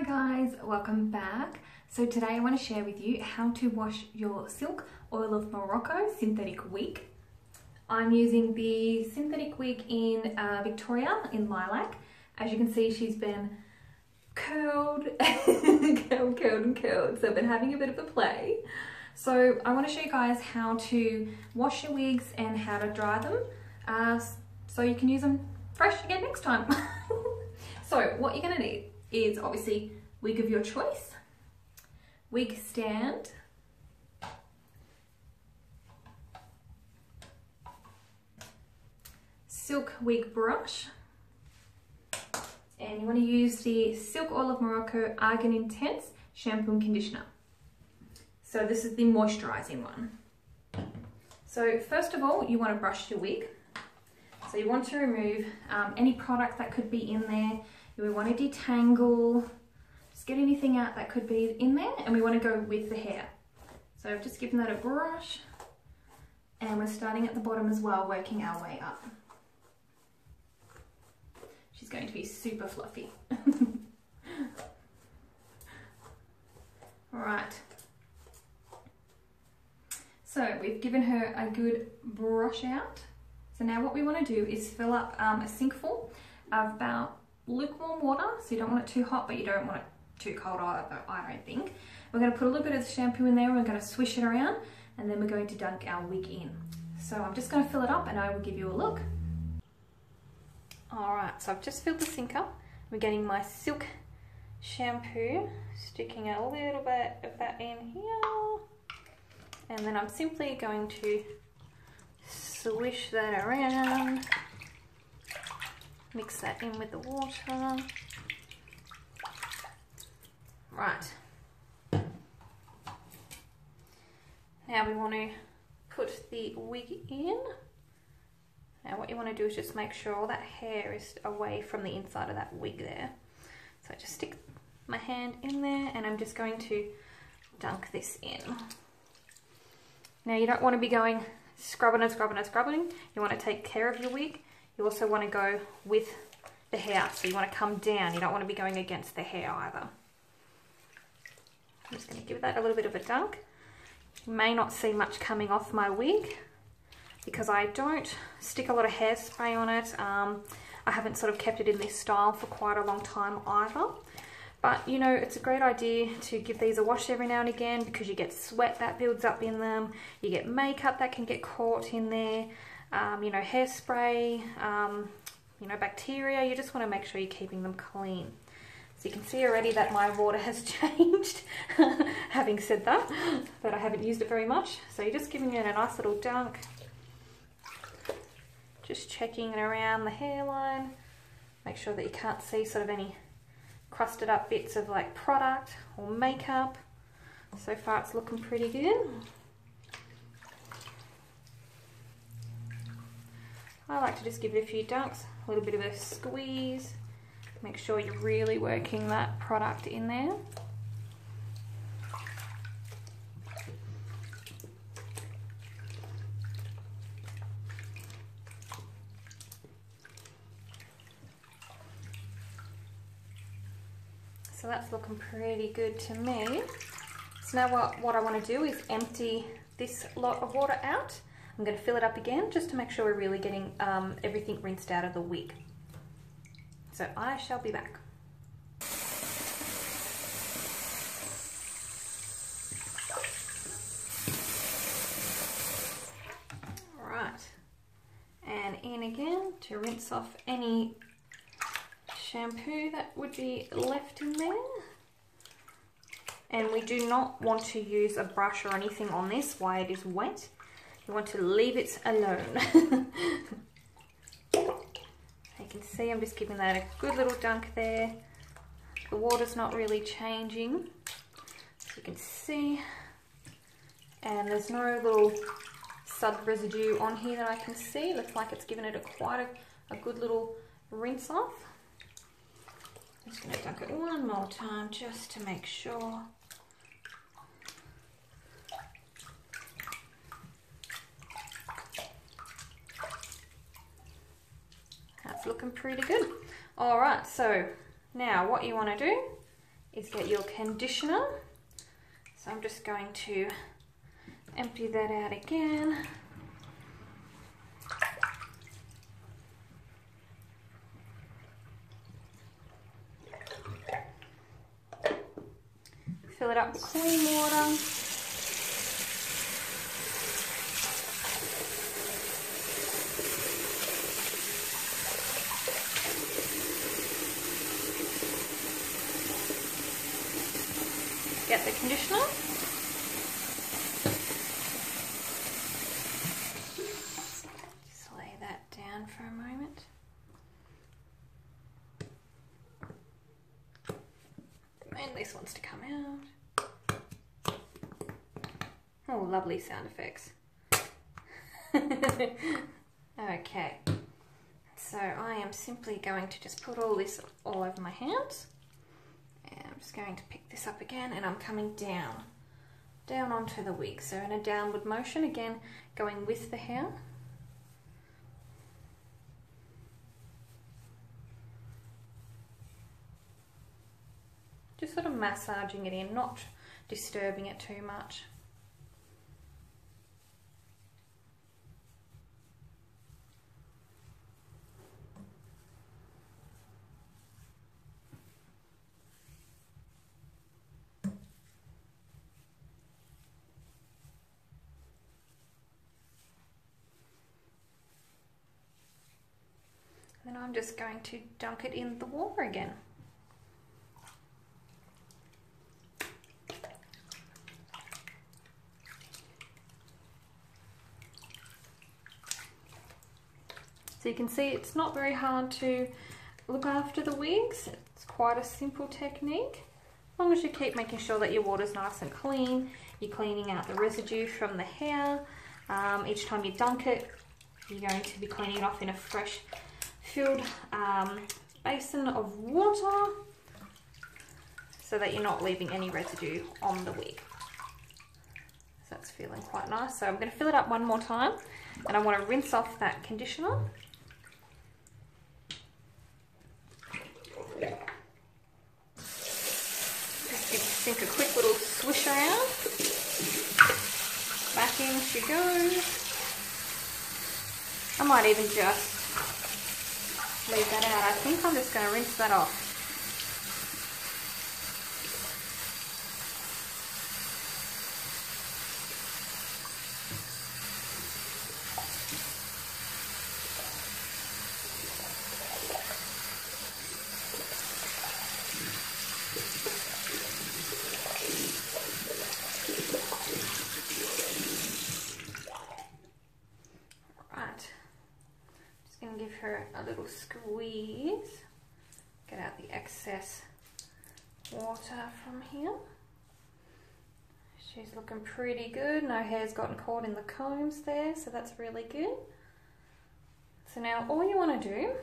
Hi guys, welcome back. So today I want to share with you how to wash your silk oil of Morocco synthetic wig. I'm using the synthetic wig in Victoria in Lilac. As you can see, she's been curled, curled. So I've been having a bit of a play. So I want to show you guys how to wash your wigs and how to dry them so you can use them fresh again next time. So what you're going to need is obviously wig of your choice, wig stand, silk wig brush, and you want to use the Silk Oil of Morocco Argan Intense shampoo and conditioner. So this is the moisturizing one. So first of all, you want to brush your wig. So you want to remove any product that could be in there. We want to detangle, just get anything out that could be in there, and we want to go with the hair. So I've just given that a brush, and we're starting at the bottom as well, working our way up. She's going to be super fluffy. Alright, so we've given her a good brush out. So now what we want to do is fill up a sink full of about lukewarm water, so you don't want it too hot, but you don't want it too cold either, I don't think. We're going to put a little bit of the shampoo in there, and we're going to swish it around, and then we're going to dunk our wig in. So I'm just going to fill it up and I will give you a look. Alright, so I've just filled the sink up. We're getting my silk shampoo, sticking a little bit of that in here, and then I'm simply going to swish that around. Mix that in with the water. Right. Now we want to put the wig in. Now what you want to do is just make sure all that hair is away from the inside of that wig there. So I just stick my hand in there, and I'm just going to dunk this in. Now you don't want to be going scrubbing and scrubbing and scrubbing. You want to take care of your wig. You also want to go with the hair, so you want to come down. You don't want to be going against the hair either. I'm just going to give that a little bit of a dunk. You may not see much coming off my wig because I don't stick a lot of hairspray on it. I haven't sort of kept it in this style for quite a long time either. But you know, it's a great idea to give these a wash every now and again, because you get sweat that builds up in them, you get makeup that can get caught in there, you know, hairspray, you know, bacteria. You just want to make sure you're keeping them clean. So you can see already that my water has changed, having said that, but I haven't used it very much. So you're just giving it a nice little dunk, just checking it around the hairline, make sure that you can't see sort of any crusted up bits of like product or makeup. So far it's looking pretty good. I like to just give it a few dunks, a little bit of a squeeze, make sure you're really working that product in there. So that's looking pretty good to me. So now what I want to do is empty this lot of water out. I'm going to fill it up again just to make sure we're really getting everything rinsed out of the wig. So I shall be back. Alright, and in again to rinse off any shampoo that would be left in there. And we do not want to use a brush or anything on this while it is wet. You want to leave it alone. You can see I'm just giving that a good little dunk there. The water's not really changing, as you can see. And there's no little sub residue on here that I can see. Looks like it's given it quite a good little rinse off. I'm just going to dunk it one more time just to make sure. That's looking pretty good. Alright, so now what you want to do is get your conditioner. So I'm just going to empty that out again. Fill it up with clean water. Get the conditioner. Just lay that down for a moment. And this wants to come out. Oh, lovely sound effects. Okay, so I am simply going to just put all this all over my hands. And I'm just going to pick this up again, and I'm coming down onto the wig. So in a downward motion, again, going with the hair. Just sort of massaging it in, not disturbing it too much. Then I'm just going to dunk it in the water again. So you can see it's not very hard to look after the wigs. It's quite a simple technique. As long as you keep making sure that your water's nice and clean, you're cleaning out the residue from the hair. Each time you dunk it, you're going to be cleaning it off in a fresh filled basin of water so that you're not leaving any residue on the wig. So that's feeling quite nice. So I'm going to fill it up one more time, and I want to rinse off that conditioner. Just give the sink a quick little swish around. Back in she goes. I might even just leave that out. I think I'm just going to rinse that off. Give her a little squeeze, get out the excess water from here. She's looking pretty good. No hair's gotten caught in the combs there, so that's really good. So now all you want to do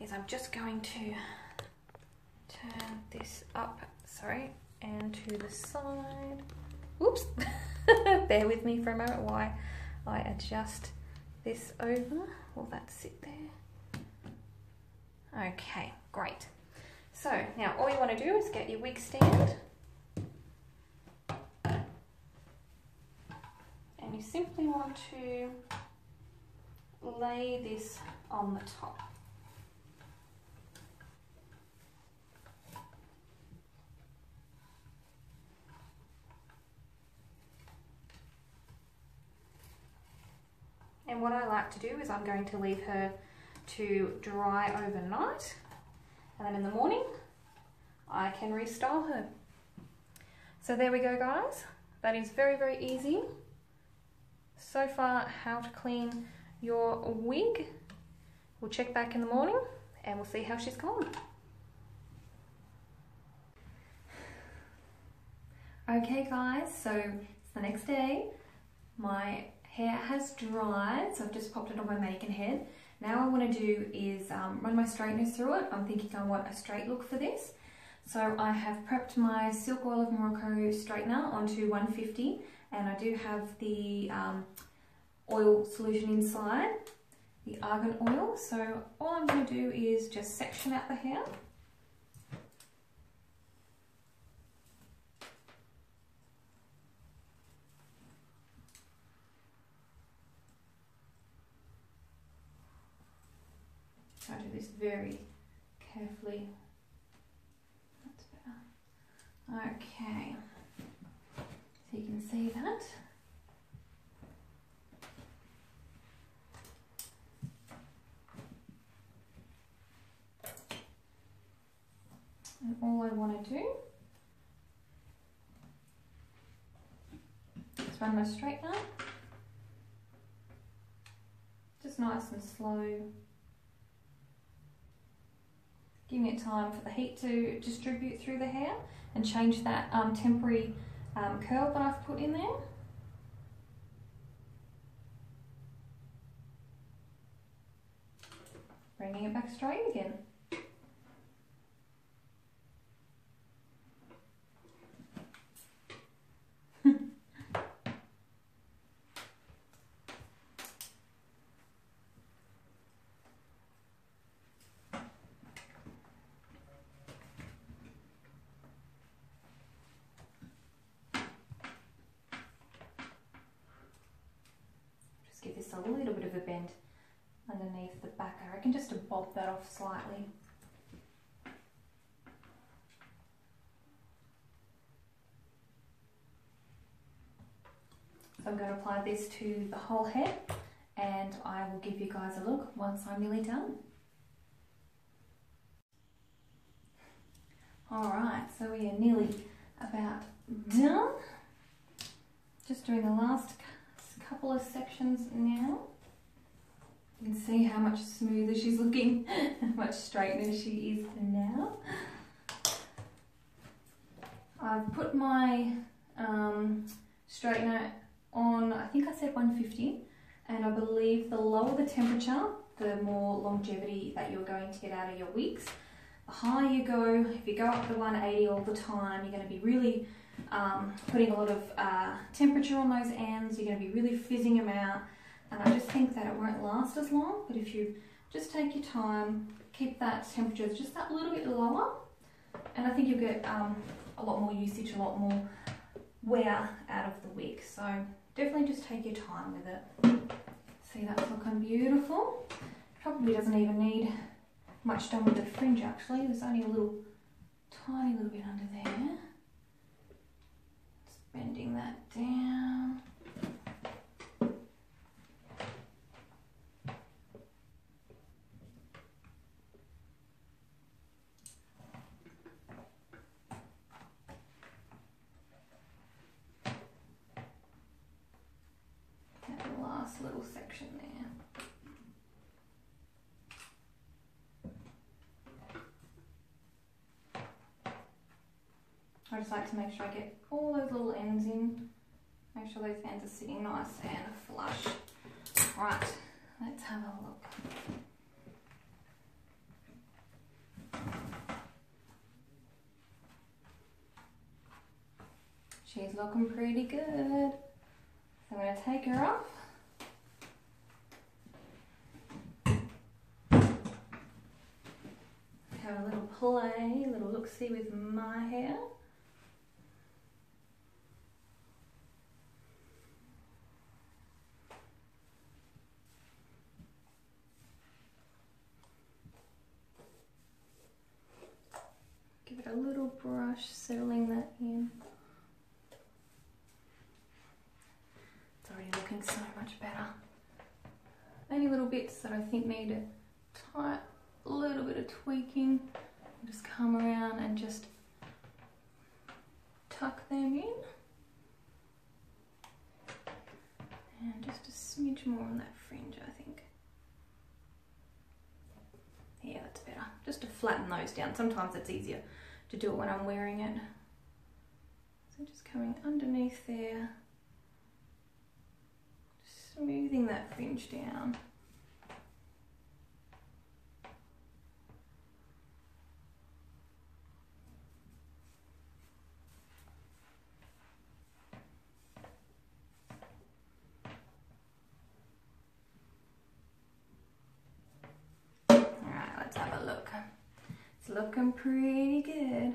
is I'm just going to turn this up, and to the side. Oops, bear with me for a moment while I adjust this over. Will that sit there? Okay, great. So now all you want to do is get your wig stand, and you simply want to lay this on the top. And what I like to do is I'm going to leave her to dry overnight, and then in the morning I can restyle her. So there we go, guys. That is very, very easy. So far, how to clean your wig. We'll check back in the morning and we'll see how she's gone. Okay guys, so it's the next day. My hair has dried, so I've just popped it on my mannequin head. Now what I want to do is run my straighteners through it. I'm thinking I want a straight look for this. So I have prepped my Silk Oil of Morocco straightener onto 150, and I do have the oil solution inside, the argan oil. So all I'm going to do is just section out the hair. Try to do this very carefully. That's better. Okay, so you can see that. And all I want to do is run my straightener, just nice and slow, giving it time for the heat to distribute through the hair and change that temporary curl that I've put in there. Bringing it back straight again. Give this a little bit of a bend underneath the back. I reckon just to bob that off slightly. So I'm going to apply this to the whole head and I will give you guys a look once I'm nearly done. Alright, so we are nearly about done. Just doing the last couple of sections now. You can see how much smoother she's looking, how much straightener she is now. I've put my straightener on, I think I said 150, and I believe the lower the temperature, the more longevity that you're going to get out of your wigs. The higher you go, if you go up to 180 all the time, you're going to be really putting a lot of temperature on those ends. You're going to be really fizzing them out, and I just think that it won't last as long. But if you just take your time, keep that temperature just that little bit lower, and I think you'll get a lot more usage, a lot more wear out of the wig. So definitely just take your time with it. See, that's looking beautiful. Probably doesn't even need much done with the fringe actually. There's only a little tiny little bit under there. Just bending that down. That last little section there. I just like to make sure I get all those little ends in, make sure those ends are sitting nice and flush. Right, let's have a look. She's looking pretty good. So I'm going to take her off. Have a little play, a little look-see with my hair. Give it a little brush, settling that in. It's already looking so much better. Only little bits that I think need a little bit of tweaking. Just come around and just tuck them in. And just a smidge more on that fringe, I think. Yeah, that's better. Just to flatten those down. Sometimes it's easier to do it when I'm wearing it. So just coming underneath there, smoothing that fringe down. Let's have a look. It's looking pretty good.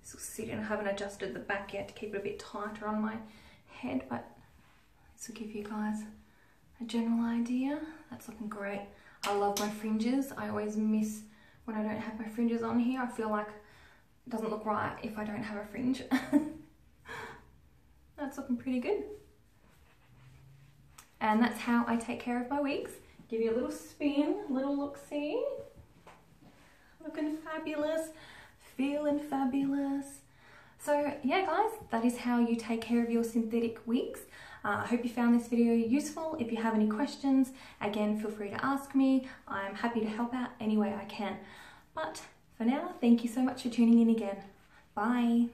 This will sit in. I haven't adjusted the back yet to keep it a bit tighter on my head, but this will give you guys a general idea. That's looking great. I love my fringes. I always miss when I don't have my fringes on here. I feel like it doesn't look right if I don't have a fringe. That's looking pretty good. And that's how I take care of my wigs. Give you a little spin, little look-see. Looking fabulous, feeling fabulous. So yeah guys, that is how you take care of your synthetic wigs. I hope you found this video useful. If you have any questions, again, feel free to ask me. I'm happy to help out any way I can. But for now, thank you so much for tuning in again. Bye.